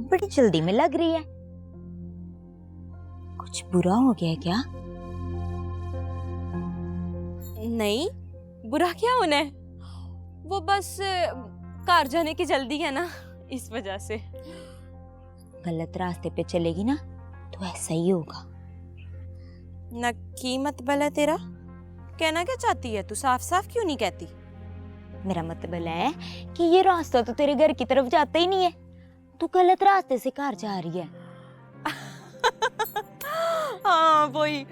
बड़ी जल्दी में लग रही है। कुछ बुरा हो गया है क्या? नहीं, बुरा क्या होना है, वो बस कार जाने की जल्दी है ना, इस वजह से। गलत रास्ते पे चलेगी ना तो ऐसा ही होगा। नक्की मतबल है तेरा? कहना क्या चाहती है तू? साफ साफ क्यों नहीं कहती? मेरा मतलब है कि ये रास्ता तो तेरे घर की तरफ जाता ही नहीं है, तू गलत रास्ते से कार जा रही है। हाँ वही।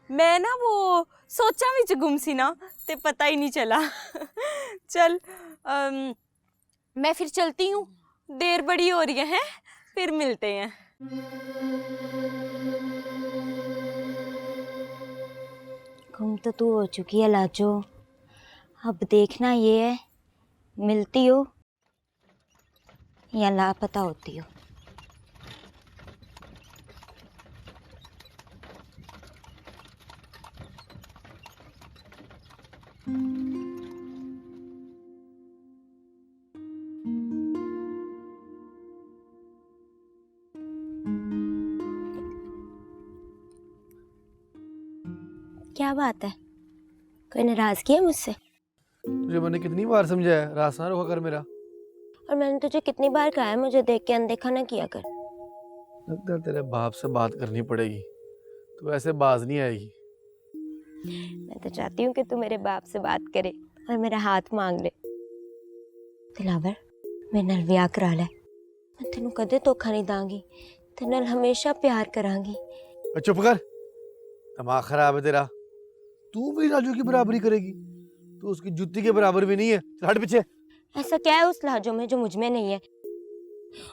मैं ना वो सोचा विच गुम सी ना, ते पता ही नहीं चला। चल मैं फिर चलती हूँ, देर बड़ी हो रही है, फिर मिलते हैं। गुम तो तू हो चुकी है लाजो, अब देखना ये है मिलती हो या लापता होती हो। क्या बात है, कोई नाराजगी है मुझसे? तुझे मैंने कितनी बार समझाया रास्ता ना रोका कर मेरा। और मैंने तुझे कितनी बार कहा है मुझे देख के अनदेखा ना किया कर। लगता है तेरे बाप से बात करनी पड़ेगी, तू ऐसे बाज नहीं आएगी। मैं तो चाहती हूँ कि तू मेरे बाप से बात करे और मेरा हाथ मांग ले। दिलावर मेरे नाल विआह करा ले, मैं तेनू कदे धोखा नहीं दांगी, तेरे नाल हमेशा प्यार करांगी। चुप कर, दिमाग खराब है तेरा। तू भी राजू की बराबरी करेगी? तू उसकी जुत्ती के बराबर भी नहीं है। चल हट पीछे। ऐसा क्या है उस लाजो में जो मुझ में नहीं है?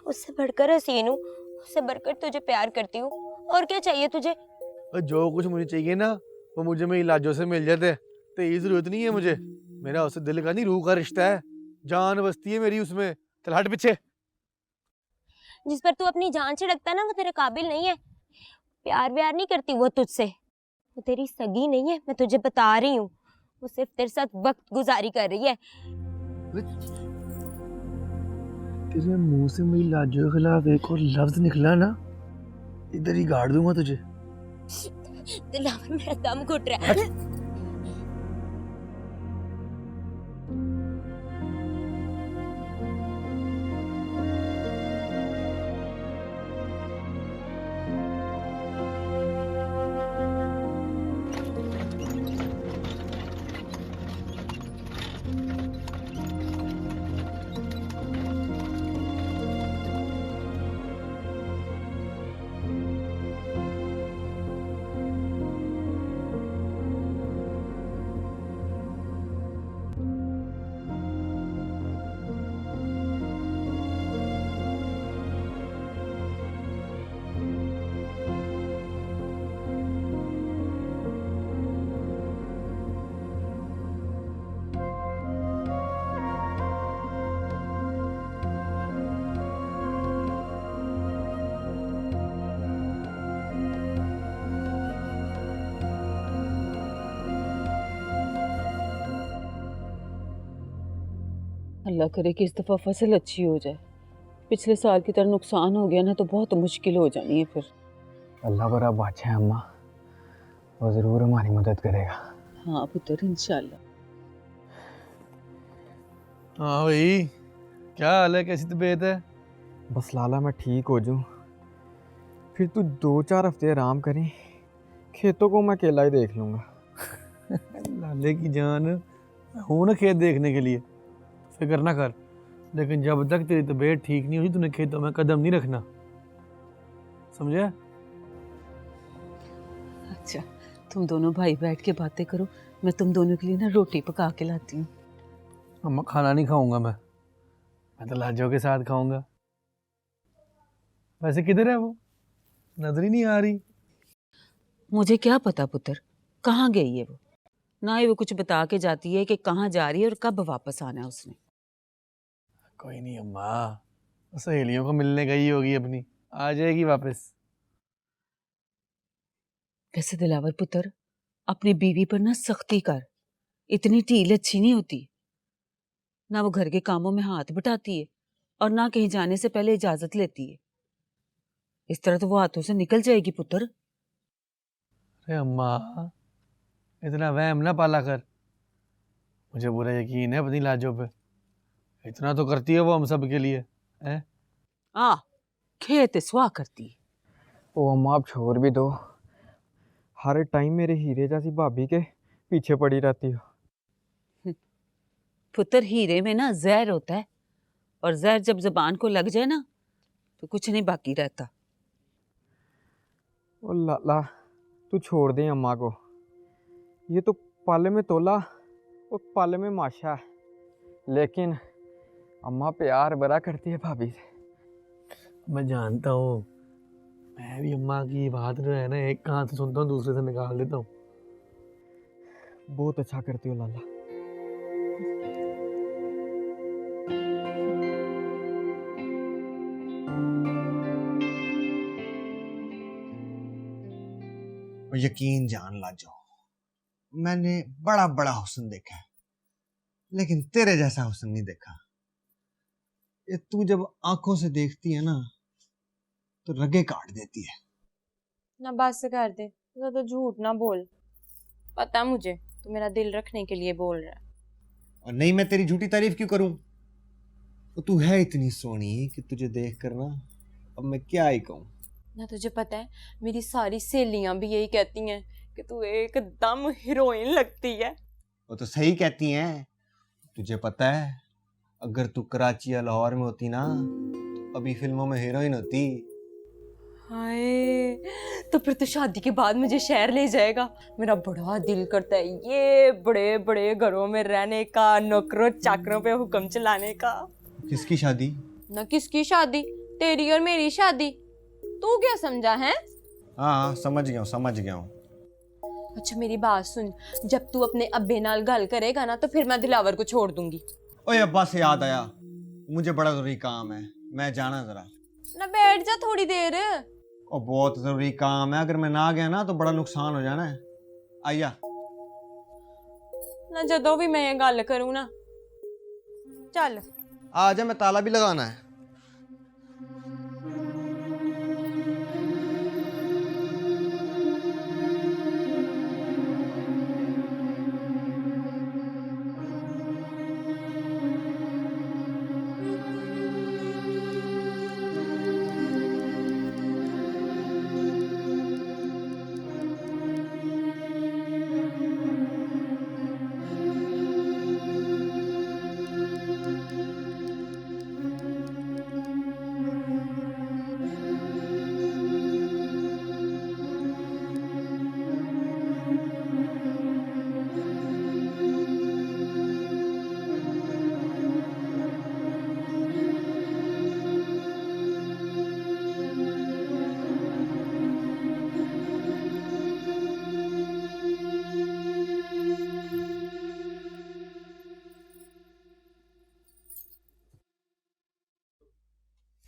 उससे बढ़कर हसीन हूँ, उससे बढ़कर तुझे प्यार करती हूँ, और क्या चाहिए तुझे? और जो कुछ मुझे चाहिए ना वो मुझे मेरी लाजो से मिल जाते। तेरी जरूरत नहीं है मुझे, मेरा उससे दिल का नहीं रूह का रिश्ता है, जान बसती है मेरी उसमें। चल हट पीछे। जिस पर तू अपनी जान छिड़कता है ना वो तेरे काबिल नहीं है। प्यार व्यार नहीं करती वो तुझसे, वो तेरी सगी नहीं है, मैं तुझे बता रही हूँ। वो सिर्फ तेरे साथ वक्त गुजारी कर रही है। तेरे मुंह से मेरी लाजो के खिलाफ एक और लफ्ज निकला ना, इधर ही गाड़ दूंगा तुझे। दिलावर मेरा दम घुट रहा है। अल्लाह करे कि इस दफ़ा फसल अच्छी हो जाए। पिछले साल की तरह नुकसान हो गया ना तो बहुत मुश्किल हो जानी है फिर। अल्लाह बड़ा बादशाह है अम्मा, वो ज़रूर हमारी मदद करेगा। हाँ पुत्र इंशाल्लाह। हाँ भाई, क्या हाल है, कैसी तबीयत है? बस लाला मैं ठीक हो जाऊँ, फिर तू 2-4 हफ्ते आराम करें, खेतों को मैं अकेला ही देख लूँगा। लाले की जान, हूँ ना खेत देखने के लिए, फिक्र ना कर। लेकिन जब तक तेरी तबीयत ठीक नहीं हुई तूने खेतों में कदम नहीं रखना, समझे? अच्छा तुम दोनों भाई बैठ के बातें करो, मैं तुम दोनों के लिए ना रोटी पका के लाती हूँ। अम्मा खाना नहीं खाऊंगा मैं तो लाजो के साथ खाऊंगा। वैसे किधर है वो, नजर ही नहीं आ रही। मुझे क्या पता पुत्र कहाँ गई है वो, ना ही वो कुछ बता के जाती है कि कहाँ जा रही है और कब वापस आना है उसने। कोई नहीं अम्मा, सहेलियों को मिलने गई होगी अपनी, आ जाएगी वापस। वैसे दिलावर पुत्र अपनी बीवी पर ना सख्ती कर, इतनी ढील अच्छी नहीं होती। ना वो घर के कामों में हाथ बटाती है और ना कहीं जाने से पहले इजाजत लेती है। इस तरह तो वो हाथों से निकल जाएगी पुत्र। अरे अम्मा, इतना वहम ना पाला कर। मुझे पूरा यकीन है अपनी लाजों पे। इतना तो करती है वो हम सब के लिए, हैं? आ खेत सुहा करती है। ओ अम्मा आप छोड़ भी दो, हर टाइम मेरे हीरे जैसी भाभी के पीछे पड़ी रहती हो। पुत्र हीरे में ना जहर होता है, और जहर जब जबान को लग जाए ना तो कुछ नहीं बाकी रहता। ओ लाला तू छोड़ दे अम्मा को, ये तो पाले में तोला और पाले में माशा है, लेकिन अम्मा प्यार बड़ा करती है भाभी से। मैं जानता हूँ, मैं भी अम्मा की बात जो है ना एक कान से सुनता हूँ दूसरे से निकाल देता हूँ। बहुत अच्छा करती हो लाला। और यकीन जान लाजो, मैंने बड़ा बड़ा हुस्न देखा है, लेकिन तेरे जैसा हुस्न नहीं देखा। ये तू जब आंखों से देखती है ना तो रगे काट देती है। ना बस कर दे, ज्यादा झूठ ना बोल। पता मुझे तू मेरा दिल रखने के लिए बोल रहा है। और नहीं, मैं तेरी झूठी तारीफ क्यों करूं? तो तू है इतनी सोहनी कि तुझे देख कर ना अब मैं क्या ही कहूं। ना तुझे पता है, मेरी सारी सहेलियां भी यही कहती हैं कि तू एकदम हीरोइन लगती है। वो तो सही कहती हैं। तुझे पता है, अगर तू कराची या लाहौर में होती ना तो अभी फिल्मों में हीरोइन होती। हाय, तो फिर तो शादी के बाद मुझे शहर ले जाएगा। मेरा बड़ा दिल करता है ये बड़े बड़े घरों में रहने का, नौकरों चाकरों पे हुक्म चलाने का। किसकी शादी? ना किसकी शादी, तेरी और मेरी शादी। तू क्या समझा है? हाँ समझ गया हूँ, समझ गया हूँ। अच्छा मेरी बात सुन, जब तू अपने अब्बे नाल गल करेगा ना तो फिर मैं दिलावर को छोड़ दूंगी। ओए अब्बा से याद आया, मुझे बड़ा जरूरी काम है, मैं जाना जरा। ना बैठ जा थोड़ी देर। और बहुत जरूरी काम है, अगर मैं ना गया ना तो बड़ा नुकसान हो जाना है। आइया। ना जदों भी मैं ये गल करूँ ना, चल। आजा, मैं ताला भी लगाना है।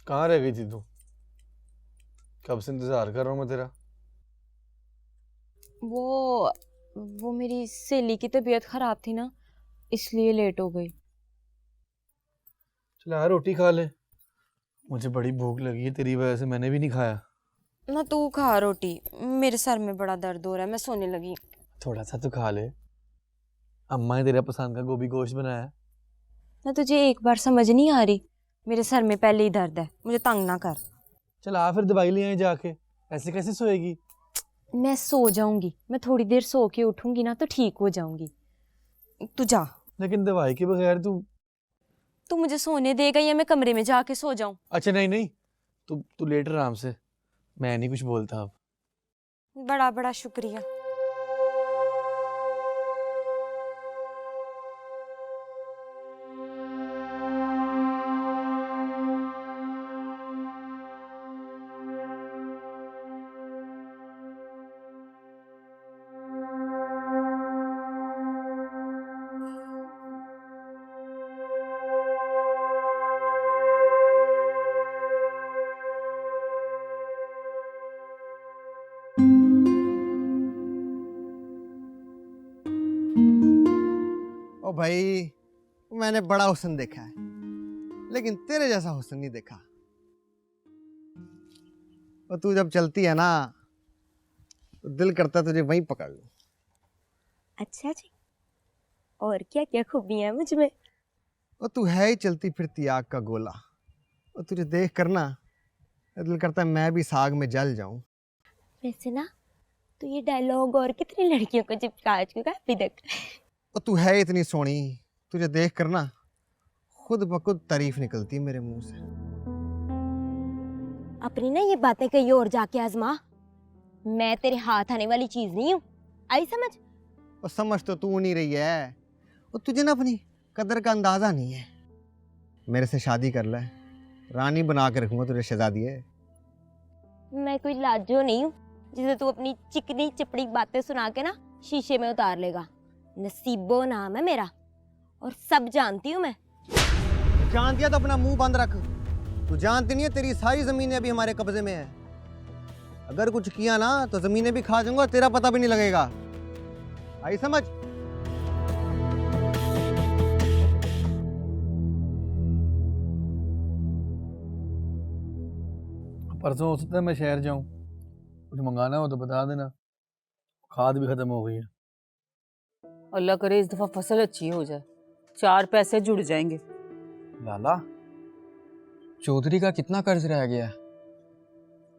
कहाँ रह गई थी तू? कब से इंतजार कर रहा हूँ मैं तेरा। वो मेरी सहेली की तबीयत खराब थी ना, इसलिए लेट हो गई। चला रोटी खा ले, मुझे बड़ी भूख लगी है, तेरी वजह से मैंने भी नहीं खाया। ना तू खा रोटी, मेरे सर में बड़ा दर्द हो रहा है, मैं सोने लगी। थोड़ा सा तो खा ले, अम्मा ने तेरा पसंद का गोभी गोश्त बनाया। ना तुझे एक बार समझ नहीं आ रही, मेरे सर में पहले ही दर्द है, मुझे तंग ना कर। चल आ फिर दवाई ले आए जाके, ऐसे कैसे सोएगी? मैं सो जाऊंगी, मैं थोड़ी देर सो के उठूंगी ना तो ठीक हो जाऊंगी। तू जा। लेकिन दवाई के बगैर तू मुझे सोने देगा या मैं कमरे में जाके सो जाऊं? अच्छा नहीं नहीं, तू लेट आराम से, मैं नहीं कुछ बोलता अब। बड़ा बड़ा शुक्रिया। ओ भाई, मैंने बड़ा हुस्न देखा है, लेकिन तेरे जैसा हुस्न नहीं देखा। और तू जब चलती है ना तो दिल करता है तुझे वहीं पकड़ लूं। अच्छा जी, और क्या क्या खूबियां हैं मुझ में? और तू है ही चलती फिरती आग का गोला। और तुझे देख कर ना दिल करता है मैं भी साग में जल जाऊं। वैसे ना तो ये डायलॉग और कितनी लड़कियों को चिपका चुका है अभी तक। और तू है इतनी सोहनी, तुझे देख कर ना खुद ब खुद तारीफ निकलती है मेरे मुंह से। अपनी ना ये बातें कहीं और जाके आजमा। मैं तेरे हाथ आने वाली चीज नहीं हूँ, आई समझ? और समझ तो तू नहीं रही है, और तुझे ना अपनी कदर का अंदाजा नहीं है। मेरे से शादी कर ले, रानी बना के रखूंगा तुझे शहजादी है। मैं कोई लाजो नहीं हूँ जिसे तू अपनी चिकनी चिपड़ी बातें सुना के ना शीशे में उतार लेगा। नसीबो नाम है मेरा और सब जानती हूँ मैं। जानती है तो अपना मुंह बंद रख। तू जानती नहीं है तेरी सारी जमीनें अभी हमारे कब्जे में है। अगर कुछ किया ना तो जमीनें भी खा जाऊंगा, तेरा पता भी नहीं लगेगा। आई समझ? परसों हो सकता है मैं शहर जाऊं, कुछ मंगाना हो तो बता देना। खाद भी खत्म हो गई है। अल्लाह करे इस दफा फसल अच्छी हो जाए, 4 पैसे जुड़ जाएंगे। लाला, चौधरी का कितना कर्ज रह गया है?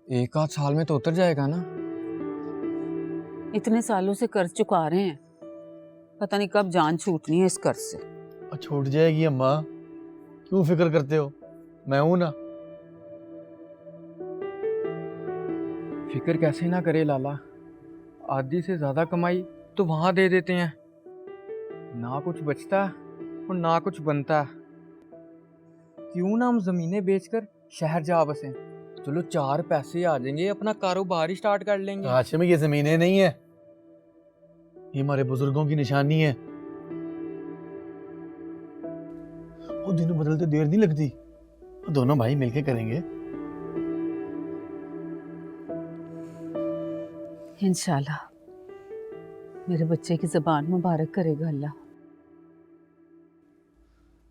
1 आध साल में तो उतर जाएगा ना? इतने सालों से कर्ज चुका रहे हैं, पता नहीं कब जान छूटनी है इस कर्ज से। और छूट जाएगी अम्मा, क्यों फिक्र करते हो, मैं हूं ना। फिक्र कैसे ना करे लाला, आधी से ज्यादा कमाई तो वहां दे देते हैं, ना कुछ बचता और ना कुछ बनता। क्यों ना हम जमीनें बेचकर शहर जा बसें, चलो 4 पैसे आ जाएंगे, अपना कारोबार ही स्टार्ट कर लेंगे। काश में ये जमीनें नहीं है, ये हमारे बुजुर्गों की निशानी है। वो दिनों बदलते देर नहीं लगती, वो दोनों भाई मिलके करेंगे। इंशाल्लाह मेरे बच्चे की ज़बान मुबारक करेगा अल्लाह।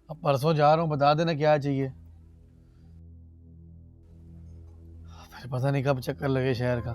अब परसों जा रहा हूँ, बता देना क्या चाहिए। फिर पता नहीं कब चक्कर लगे शहर का।